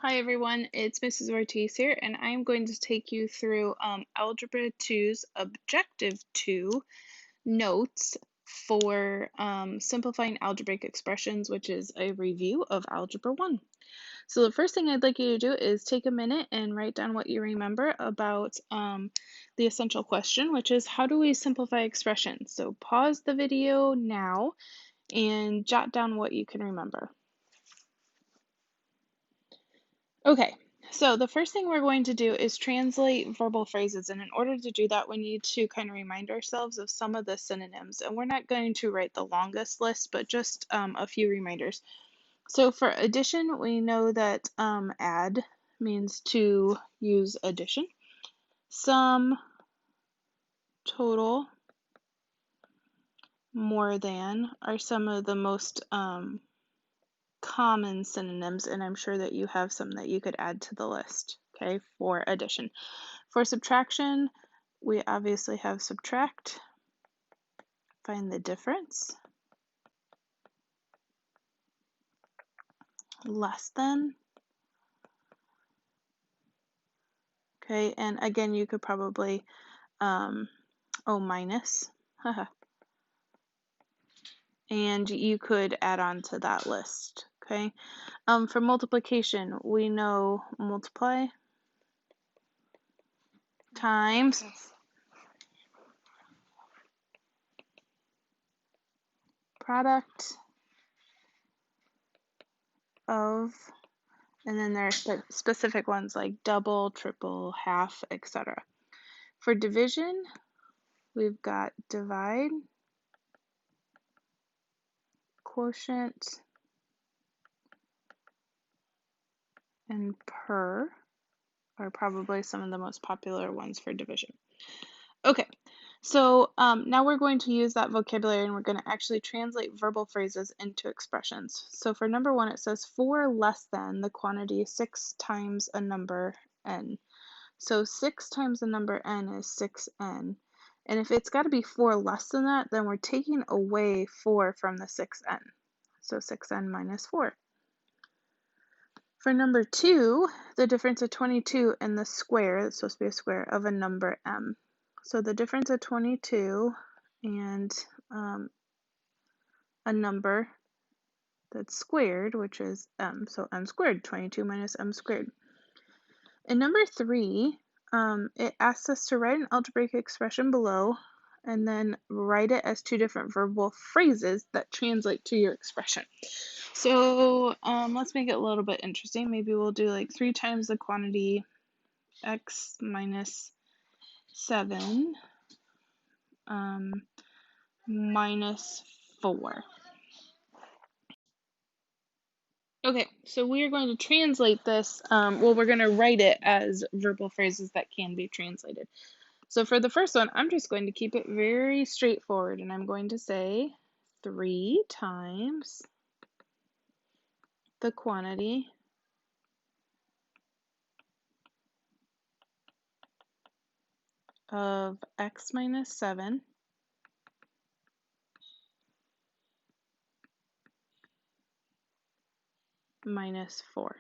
Hi everyone, it's Mrs. Ortiz here, and I'm going to take you through Algebra 2's Objective 2 notes for simplifying algebraic expressions, which is a review of Algebra 1. So the first thing I'd like you to do is take a minute and write down what you remember about the essential question, which is how do we simplify expressions? So pause the video now and jot down what you can remember. Okay, so the first thing we're going to do is translate verbal phrases, and in order to do that, we need to kind of remind ourselves of some of the synonyms, and we're not going to write the longest list, but just a few reminders. So for addition, we know that add means to use addition. Sum, total, more than are some of the most common synonyms, and I'm sure that you have some that you could add to the list, okay, for addition. For subtraction, we obviously have subtract, find the difference, less than, okay, and again, you could probably, minus, and you could add on to that list, okay. For multiplication, we know multiply times product of, and then there are specific ones like double, triple, half, etc. For division, we've got divide, quotient, and per are probably some of the most popular ones for division. Okay, so now we're going to use that vocabulary and we're going to actually translate verbal phrases into expressions. So for number 1, it says 4 less than the quantity 6 times a number n. So 6 times the number n is 6n. And if it's got to be 4 less than that, then we're taking away 4 from the 6n. So 6n minus 4. For number 2, the difference of 22 and the square, it's supposed to be a square, of a number m. So the difference of 22 and a number that's squared, which is m, so m squared, 22 minus m squared. In number 3, it asks us to write an algebraic expression below and then write it as 2 different verbal phrases that translate to your expression. So let's make it a little bit interesting. Maybe we'll do like 3 times the quantity x minus 7 minus 4. Okay, so we are going to translate this, we're going to write it as verbal phrases that can be translated. So for the first one, I'm just going to keep it very straightforward, and I'm going to say 3 times the quantity of x minus 7 minus 4.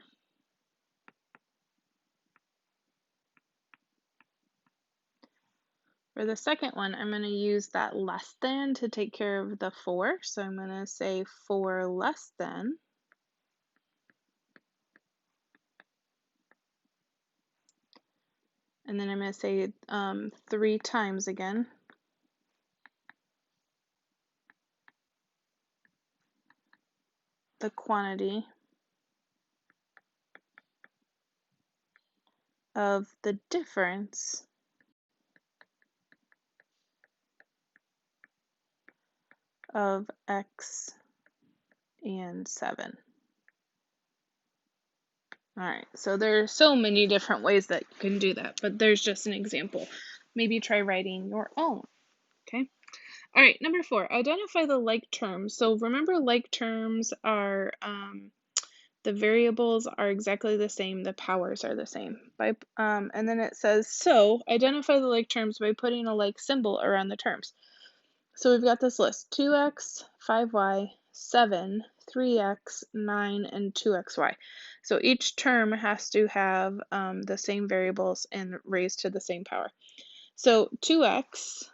For the second one, I'm going to use that less than to take care of the 4. So I'm going to say 4 less than. And then I'm going to say 3 times again. The quantity of the difference of x and 7. All right, so there are so many different ways that you can do that, but there's just an example. Maybe try writing your own, okay? All right, number 4, identify the like terms. So remember, like terms are, the variables are exactly the same, the powers are the same. And then it says, so identify the like terms by putting a like symbol around the terms. So we've got this list, 2x, 5y, 7, 3x, 9, and 2xy. So each term has to have the same variables and raised to the same power. So 2x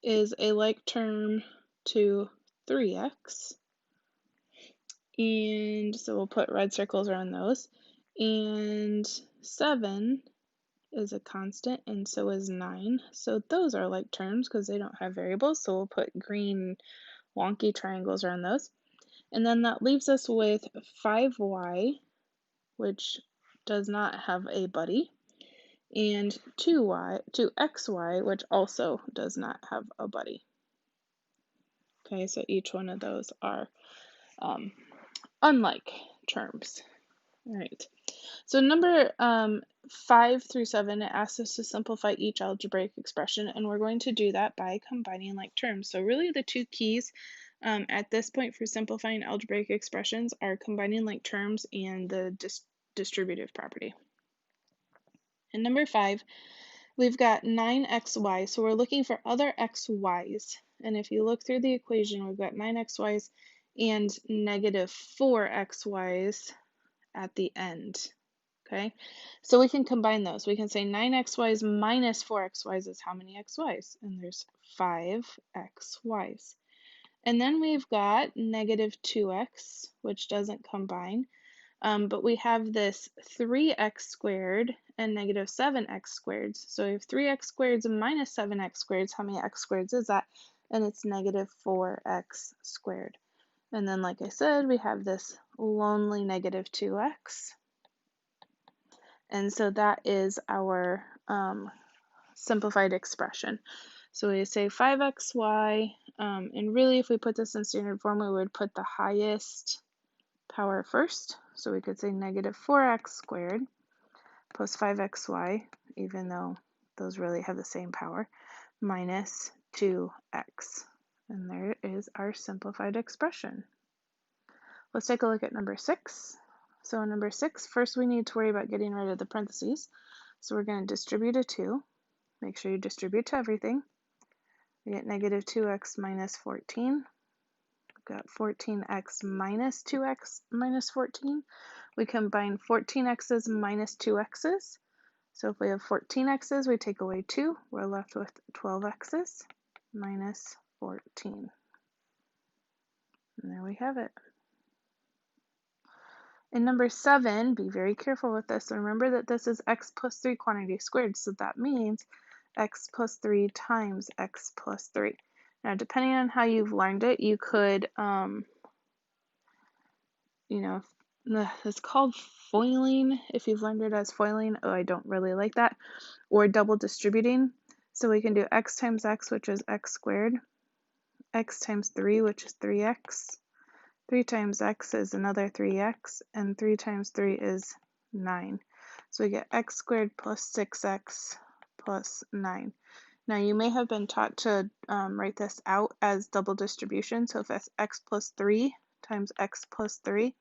is a like term to 3x. And so we'll put red circles around those. And 7 is a constant, and so is 9. So those are like terms because they don't have variables. So we'll put green wonky triangles around those. And then that leaves us with 5y, which does not have a buddy, and 2xy, which also does not have a buddy. Okay, so each one of those are unlike terms. All right. So number 5 through 7, it asks us to simplify each algebraic expression, and we're going to do that by combining like terms. So really the two keys at this point for simplifying algebraic expressions are combining like terms and the distributive property. And number 5, we've got 9xy, so we're looking for other xy's. And if you look through the equation, we've got 9xy's and negative 4xy's at the end. Okay, so we can combine those. We can say 9xy's minus 4xy's is how many xy's? And there's 5xy's. And then we've got negative 2x, which doesn't combine. But we have this 3x squared and negative 7x squared. So we have 3x squareds minus 7x squareds. How many x squareds is that? And it's negative 4x squared. And then, like I said, we have this lonely negative 2x. And so that is our simplified expression. So we say 5xy, and really if we put this in standard form, we would put the highest power first. So we could say negative 4x squared plus 5xy, even though those really have the same power, minus 2x. And there is our simplified expression. Let's take a look at number 6. So in number 6, first we need to worry about getting rid of the parentheses. So we're going to distribute a 2. Make sure you distribute to everything. We get negative 2x minus 14. We've got 14x minus 2x minus 14. We combine 14x's minus 2x's. So if we have 14x's, we take away 2. We're left with 12x's minus 14. And there we have it. In number 7, be very careful with this. Remember that this is x plus 3 quantity squared, so that means x plus 3 times x plus 3. Now, depending on how you've learned it, you could, it's called foiling. If you've learned it as foiling, oh, I don't really like that. Or double distributing. So we can do x times x, which is x squared, x times 3, which is 3x. 3 times x is another 3x, and 3 times 3 is 9. So we get x squared plus 6x plus 9. Now you may have been taught to write this out as double distribution. So if it's x plus 3 times x plus 3,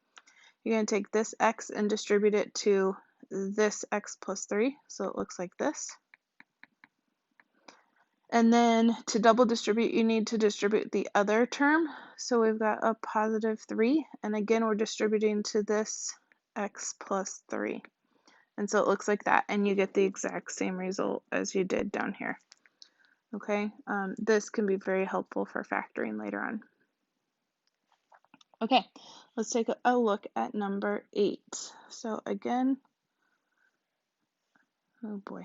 you're going to take this x and distribute it to this x plus 3. So it looks like this. And then to double distribute, you need to distribute the other term. So we've got a positive 3. And again, we're distributing to this x plus 3. And so it looks like that. And you get the exact same result as you did down here. Okay, this can be very helpful for factoring later on. Okay, let's take a look at number 8. So again, oh boy.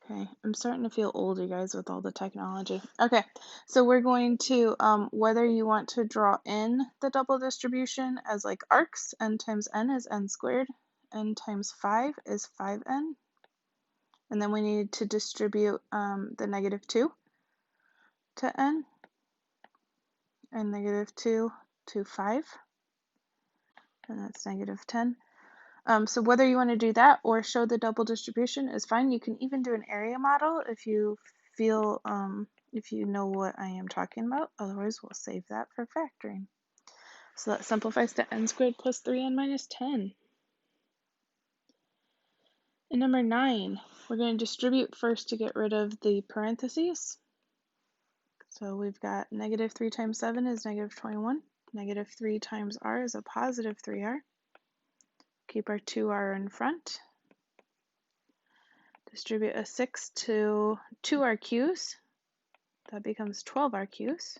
Okay, I'm starting to feel old, you guys, with all the technology. Okay, so we're going to, whether you want to draw in the double distribution as like arcs, n times n is n squared, n times 5 is 5n. And then we need to distribute the negative 2 to n, and negative 2 to 5, and that's negative 10. So whether you want to do that or show the double distribution is fine. You can even do an area model if you feel, if you know what I am talking about. Otherwise, we'll save that for factoring. So that simplifies to n squared plus 3n minus 10. And number 9, we're going to distribute first to get rid of the parentheses. So we've got negative 3 times 7 is negative 21. Negative 3 times r is a positive 3r. Keep our 2r in front. Distribute a 6 to 2rq's. That becomes 12rq's.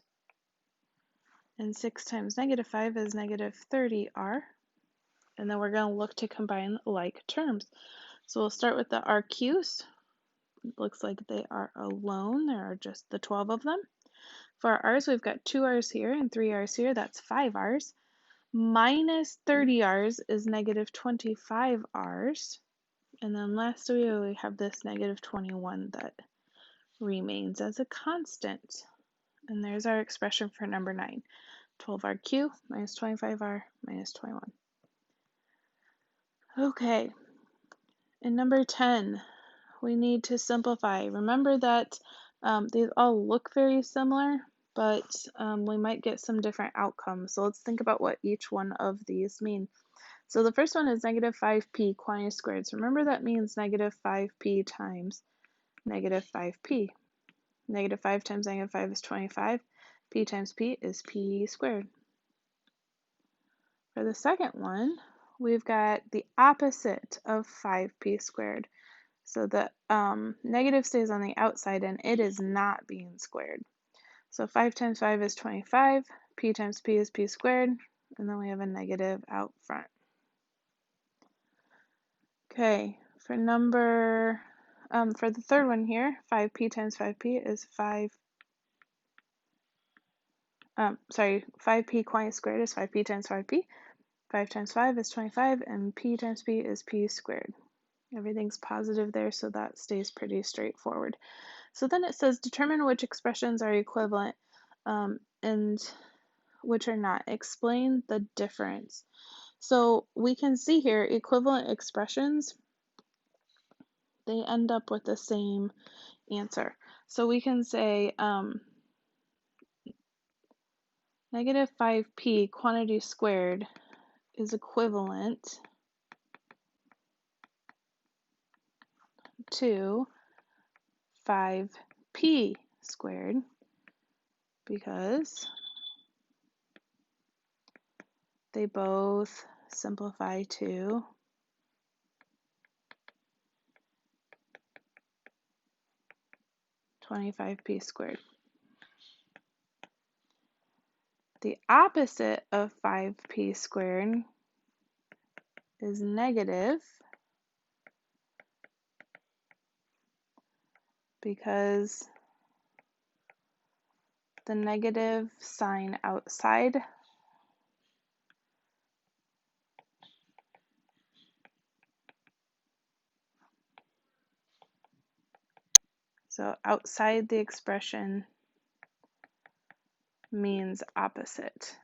And 6 times negative 5 is negative 30r. And then we're going to look to combine like terms. So we'll start with the rq's. It looks like they are alone. There are just the 12 of them. For our r's, we've got 2r's here and 3r's here. That's 5r's. Minus 30r's is negative 25r's. And then lastly, we have this negative 21 that remains as a constant. And there's our expression for number 9. 12rq minus 25r minus 21. Okay, in number 10, we need to simplify. Remember that these all look very similar, but we might get some different outcomes. So let's think about what each one of these mean. So the first one is negative 5p quantity squared. So remember that means negative 5p times negative 5p. Negative 5 times negative 5 is 25. P times p is p squared. For the second one, we've got the opposite of 5p squared. So the negative stays on the outside and it is not being squared. So 5 times 5 is 25. P times p is p squared. And then we have a negative out front. Okay, for the third one here, 5p times 5p is 5p quantity squared is 5p times 5p. 5 times 5 is 25, and p times p is p squared. Everything's positive there, so that stays pretty straightforward. So then it says determine which expressions are equivalent and which are not. Explain the difference. So we can see here equivalent expressions, they end up with the same answer. So we can say negative 5p quantity squared is equivalent to 5p squared because they both simplify to 25p squared. The opposite of 5p squared is negative because the negative sign outside so outside the expression means opposite.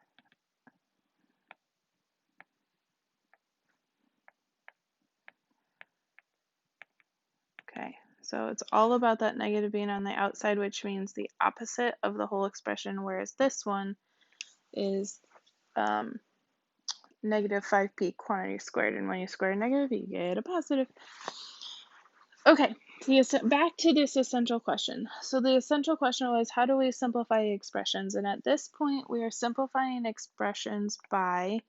Okay, so it's all about that negative being on the outside, which means the opposite of the whole expression, whereas this one is negative 5p quantity squared, and when you square a negative, you get a positive. Okay, back to this essential question. So the essential question was, how do we simplify expressions? And at this point, we are simplifying expressions by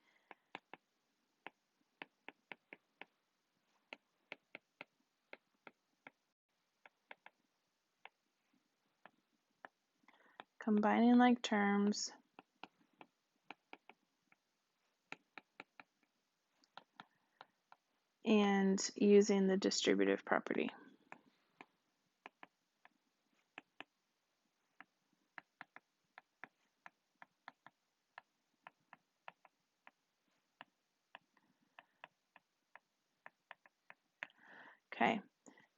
combining like terms and using the distributive property. Okay,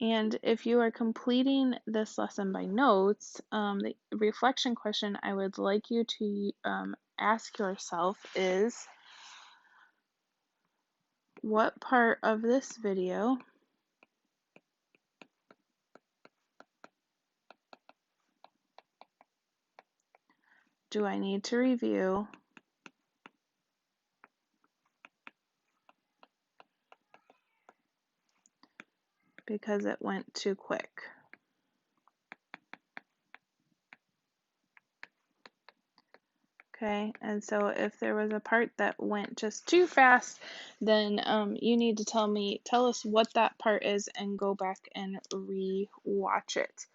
and if you are completing this lesson by notes, the reflection question I would like you to ask yourself is, what part of this video do I need to review because it went too quick? Okay, and so if there was a part that went just too fast, then you need to tell us what that part is and go back and re-watch it.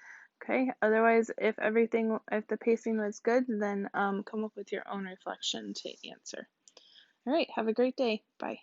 Okay, otherwise, if the pacing was good, then come up with your own reflection to answer. All right, have a great day. Bye.